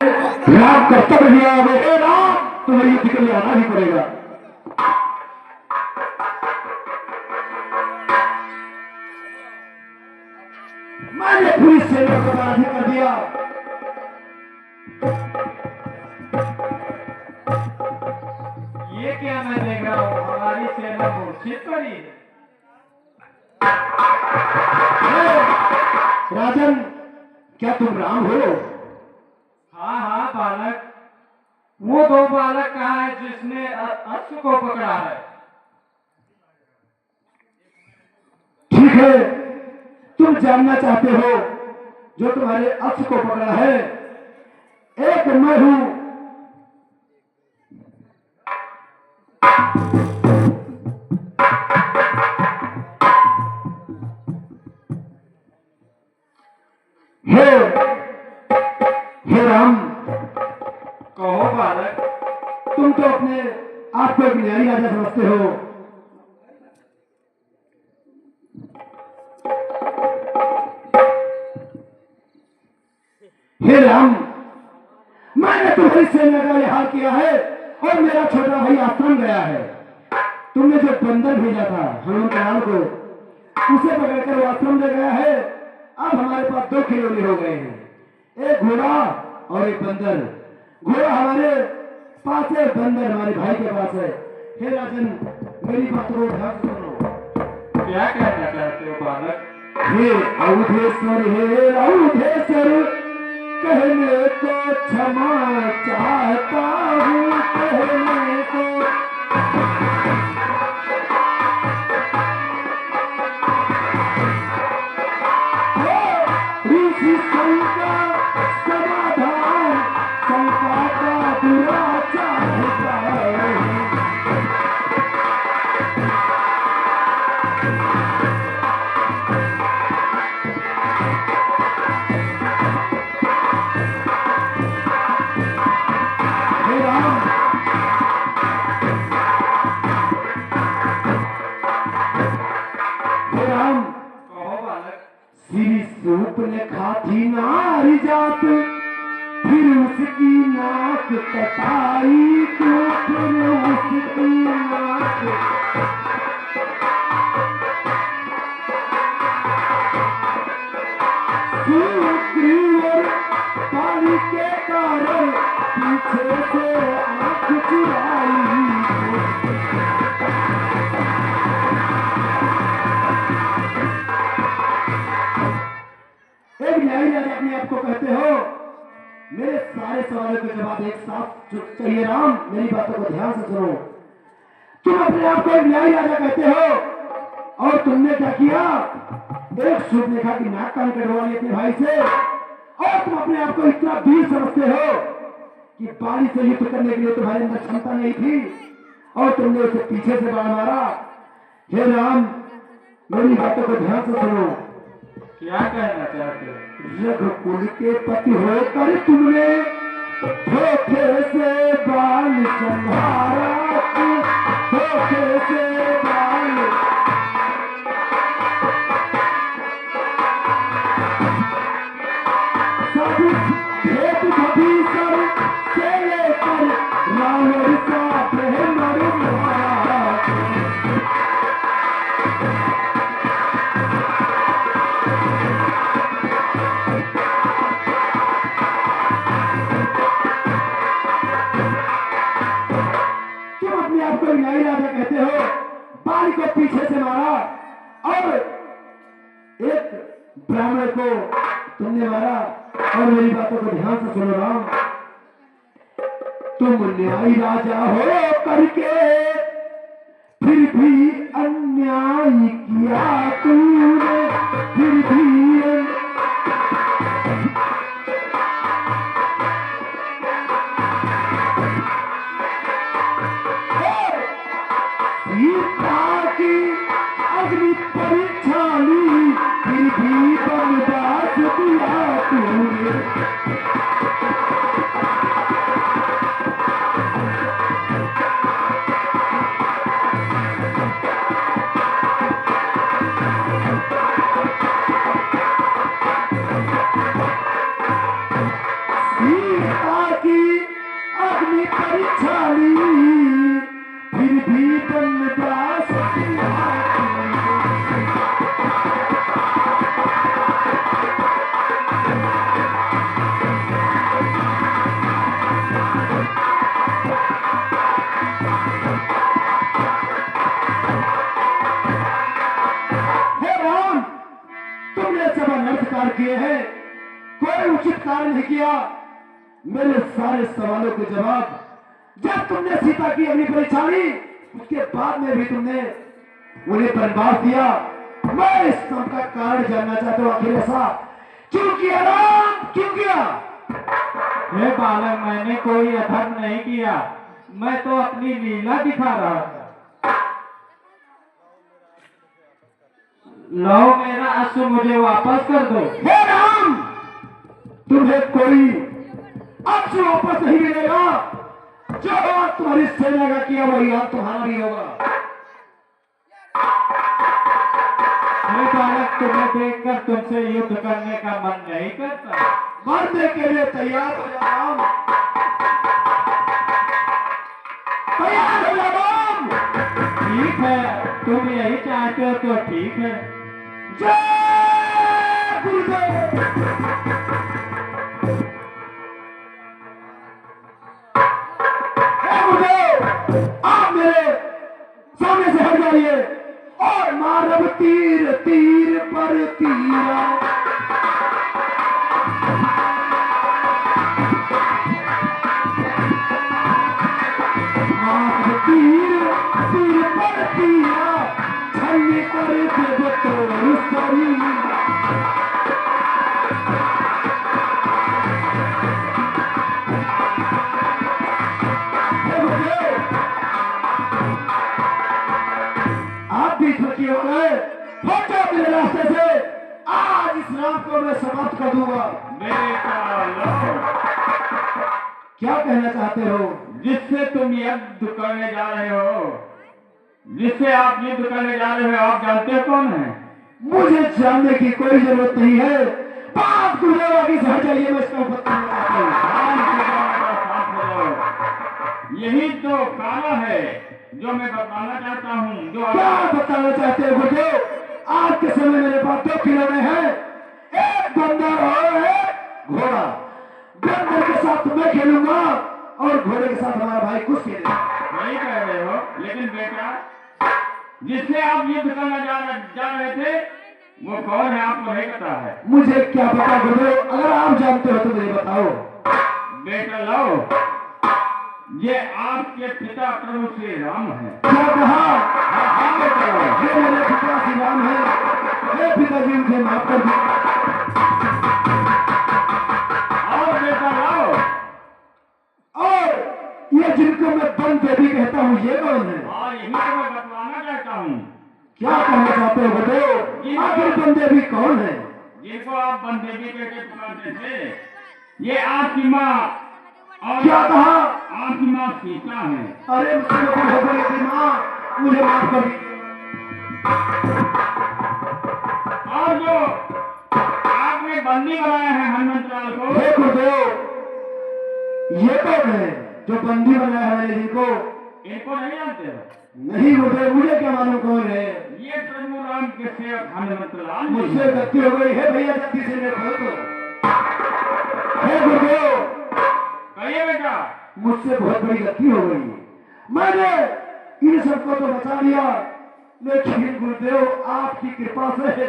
राम कर्तव्य दिया वो राम तुम्हें युद्ध के लिए आना ही पड़ेगा। मैंने पूरी सेना को पराजित कर दिया। ये क्या मैं देख रहा हूँ, हमारी सेना मूर्छित पड़ी है। राजन, क्या तुम राम हो? हाँ हाँ बालक, वो दो बालक कहाँ है जिसने अश्व को पकड़ा है? ठीक है, तुम जानना चाहते हो जो तुम्हारे अश्व को पकड़ा है? एक मैं हूं। हे राम। कहो बालक। तुम तो अपने आप को एक न्यायी राजा समझते हो। हे राम, मैंने तुम्हारी सेना का यह हाल किया है और मेरा छोटा भाई आश्रम गया है। तुमने जो बंदर भेजा था हनुमंत राम को, उसे पकड़कर वो आश्रम ले गया है। अब हमारे पास दो खिलौने हो गए हैं, एक घोड़ा और एक बंदर। घोड़ा हमारे पास है, बंदर हमारे भाई के पास है। हे राजन, मेरी बात को ध्यान से सुनो। क्या कहना चाहते हो बालक? हे अवधेश्वर, हे अवधेश्वर, कहने को क्षमा चाहता हूँ, कहने को। ऋषि शंका समाधान, शंका का बुरा चाहता है। रूप ने खाती नारी जात, फिर उसकी नाक कटाई तो फिर उसकी नाक। सुग्रीव पानी के कारण पीछे से आंख चुराई। एक न्यायी राजा अपने आप को कहते हो? मेरे सारे सवालों के जवाब एक साथ चाहिए राम, मेरी बातों को ध्यान से सुनो। तुम अपने आप को एक न्यायी राजा कहते हो और तुमने क्या किया? एक शूर्पणखा की नाक कान कटवा ली अपने भाई से, और तुम अपने आप को इतना वीर समझते हो कि बाली से युद्ध करने के लिए तुम्हारे अंदर क्षमता नहीं थी और तुमने उसे पीछे से बाढ़ मारा। हे राम, मेरी बातों को ध्यान से सुनो। क्या कहना चाहते हो? रघुकुल के पति होकर तुमने धोखे से बाल संहारा, धोखे से बाल। सब भेद भीषण से लेकर रावण का प्रेम मारा। न्यायी राजा कहते हो, बाली को पीछे से मारा और एक ब्राह्मण को तुमने मारा। और मेरी बातों को ध्यान से सुनो राम, तुम न्यायी राजा हो करके फिर भी अन्याय किया तूने, फिर भी अग्नि परीक्षा ली, फिर भी बनवास दिया तूने। सीता की अग्नि परीक्षा ली, फिर भी बनवास किया। हे राम, तुमने सब अनर्थ कार्य किए हैं, कोई उचित कार्य नहीं किया। मेरे सारे सवालों के जवाब जब तुमने सीता की अग्नि परीक्षा ली, उसके बाद में भी तुमने उन्हें बनवास दिया। मैं इस सब का कारण जानना चाहता हूं, आखिर ऐसा क्यों किया राम, क्यों किया? हे बालक, मैंने कोई अधर्म नहीं किया, मैं तो अपनी लीला दिखा रहा था। लो मेरा अश्व मुझे वापस कर दो। हे राम, तुम्हें कोई अश्व वापस नहीं मिलेगा। जो तुम्हारी सेना का किया वही आप तुम्हारा भी होगा। हे बालक, तुम्हें देखकर तुमसे युद्ध करने का मन नहीं करता। मरने के लिए तैयार हो जा राम, तैयार हो जा राम। ठीक है, तुम यही चाहते हो तो ठीक है। जय गुरुदेव। हे गुरुदेव, आप मेरे सामने से हट जाइए और मारब तीर तीर पर तीरा। मारब तीर तीर पर तीरा, छन्नी पर देव तोर सरी। आप भी सुखी हो गए, हट जाओ मेरे रास्ते से। आज इस राम को मैं समाप्त कर दूंगा। बेटा लो, क्या कहना चाहते हो? जिससे तुम युद्ध करने जा रहे हो, जिससे आप युद्ध करने जा रहे हो, आप जानते हो कौन है? मुझे जानने की कोई जरूरत नहीं है। बात गुरुदेव आगे से हट जाइए, मैं इसका उपत्ति नहीं चाहता हूं। शांत हो जाओ। यही तो काला है जो मैं बताना चाहता हूँ। जो क्या बताना चाहते हो गुरुदेव? आज के समय मेरे पास 2 खिलौने हैं, एक बंदर और एक घोड़ा। बंदर के साथ मैं खेलूंगा और घोड़े के साथ हमारा भाई कुछ खेलेगा। नहीं कह रहे हो, लेकिन बेटा, जिससे आप युद्ध करना जा रहे थे, वो कौन है आपको नहीं पता है? मुझे क्या पता गुरुदेव, अगर आप जानते हो तो मुझे बताओ। बेटा लो, ये आपके पिता प्रभु श्री राम है। क्या कहा? हाँ बेटा, ये मेरे पिता श्री राम है। हे पिताजी, मुझे माफ कर दीजिए। और बेटा लाओ। और ये जिनको मैं बन देवी कहता हूँ, ये कौन है? हाँ, यही तो मैं बतलाना चाहता हूँ। क्या कहना चाहते हो गुरुदेव? आखिर बन देवी कौन है? जिनको आप बंदेवी कहते पुकारते थे, ये आपकी माँ। और क्या कहा? आपकी माँ सीता है। अरे मुझसे भूल हो गई थी माँ, मुझे माफ कर दीजिए। और जो आपने बंदी बनाया है हनुमंतलाल को, हे गुरुदेव, ये कौन है जो बंदी बनाया है मैंने जिनको? इनको नहीं जानते हो? नहीं गुरुदेव, मुझे क्या मालूम कौन है। ये प्रभु राम के सेवक हनुमंतलाल जी मुझसे हैं। गलती हो गई है भैया, जल्दी से मेरे खोल दो। हे गुरुदेव, कहिए बेटा। मुझसे बहुत बड़ी गलती हो गई। मैंने इन सबको तो बचा लिया, लेकिन गुरुदेव आपकी कृपा से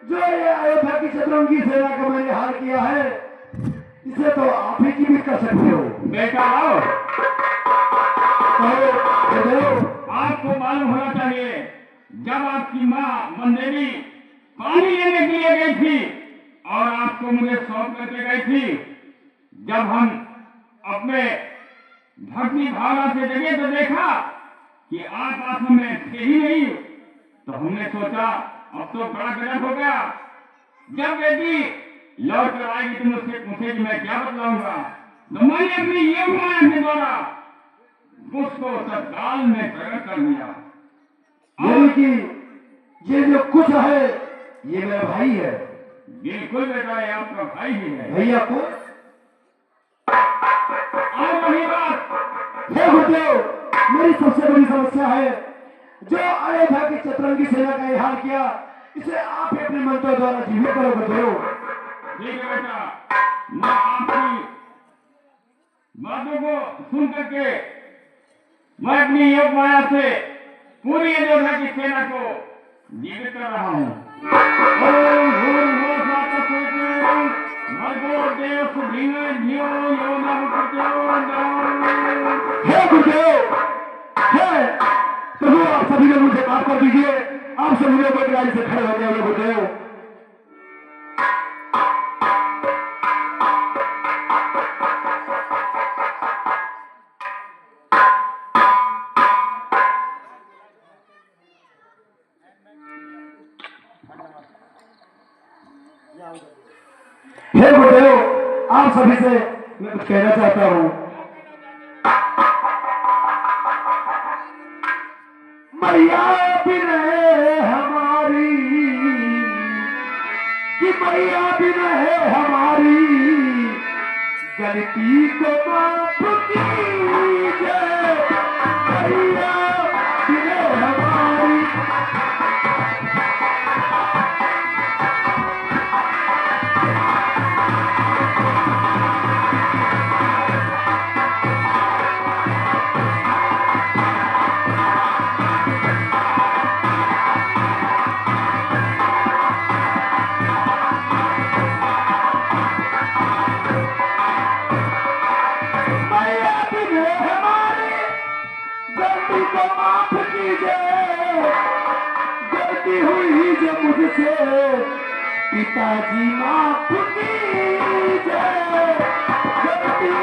जो ये अयोध्या की चतुरंगी सेना का मैंने हार किया है, इसे तो आप ही की भी कर सकते हो। बेटा आओ। कहो गुरुदेव। आपको मालूम होना चाहिए, जब आपकी माँ बंदेवी पानी लेने के लिए गई थी और आपको मुझे सौंप करके गई थी, जब हम अपने भक्ति भावना से जगे तो देखा कि आप आंखों में थे ही नहीं, तो हमने सोचा अब तो बड़ा गजब हो गया। जब बेटी लौट कर आएगी तो मुझसे पूछेगी मैं क्या बतलाऊंगा, तो मैंने अपनी ये माया के द्वारा उसको तत्काल में प्रकट कर दिया। यानी कि ये जो कुछ है ये मेरा भाई है। बिल्कुल बेटा, ये आपका भाई ही है। भैया को गुरुदेव, मेरी सबसे बड़ी समस्या है जो अयोध्या की चतुरंगी सेना का ये हाल किया, इसे आप ही अपने मंत्रों द्वारा जीवित करो गुरुदेव। ठीक है बेटा, मैं आपकी बातों को सुन करके मैं अपनी योग माया से पूरी अयोध्या की सेना को जीवित कर रहा हूँ। ओम भूर्भुवः स्वः स्वः भर्गो देवस्य धीमहि धियो यो नः प्रचोदयात्। हे गुरुदेव, हे प्रभु, आप सभी लोग मुझे माफ कर दीजिए। आप सभी लोग एक लाइन से खड़े हो जाइए गुरुदेव। हे गुरुदेव, आप सभी से मैं कुछ कहना चाहता हूँ। मैया बिन है हमारी, कि मैया बिन है हमारी, गलती को माफ कीजिए। मैया बिन है हमारी। को माफ कीजिए, गलती हुई जो मुझसे, पिताजी माफ कीजिए। गलती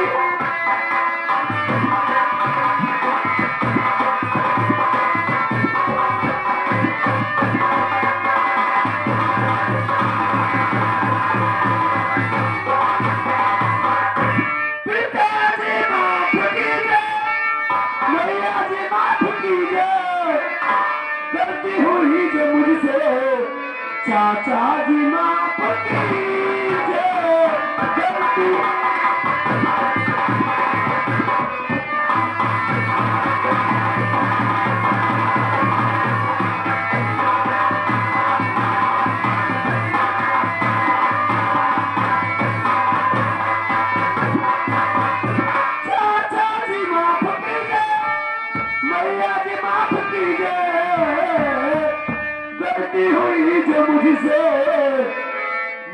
पिताजी माफ कीजिए, मैया जी माफ कीजिए। गलती हुई जो मुझसे, चाचा जी माफ कीजिए। गलती चाचा जी माफ कीजिए, मैया जी माफ कीजिए। गलती हुई जो मुझसे,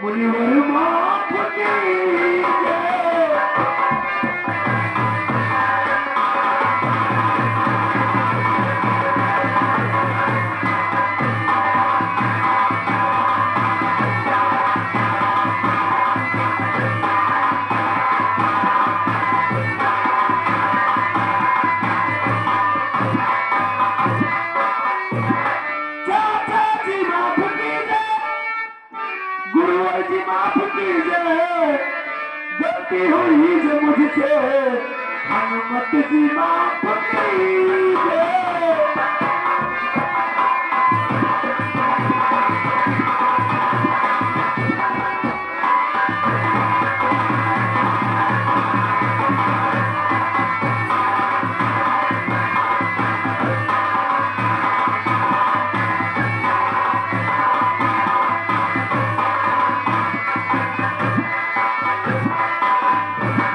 मुनिवर माफ कीजिए। चाचा जी माफ कीजिए, गुरुवर जी माफ कीजिए। गलती हुई जो मुझसे, हनुमत जी माफ कीजिए।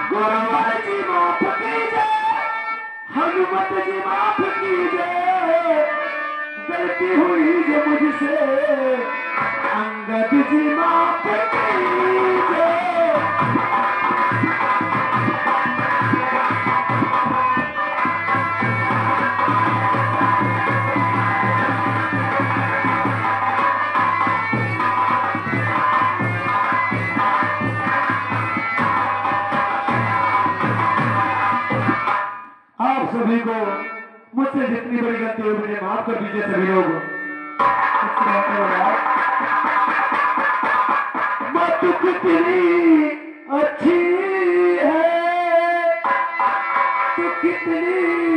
गुरुवर जी माफ कीजिए, हनुमत जी माफ कीजिए। गलती हुई जो मुझसे, अंगद जी माफ कीजिए। आप सभी को मुझसे जितनी बड़ी गलती हुई मुझे माफ कर दीजिए सभी लोग। बात कितनी अच्छी है, तो कितनी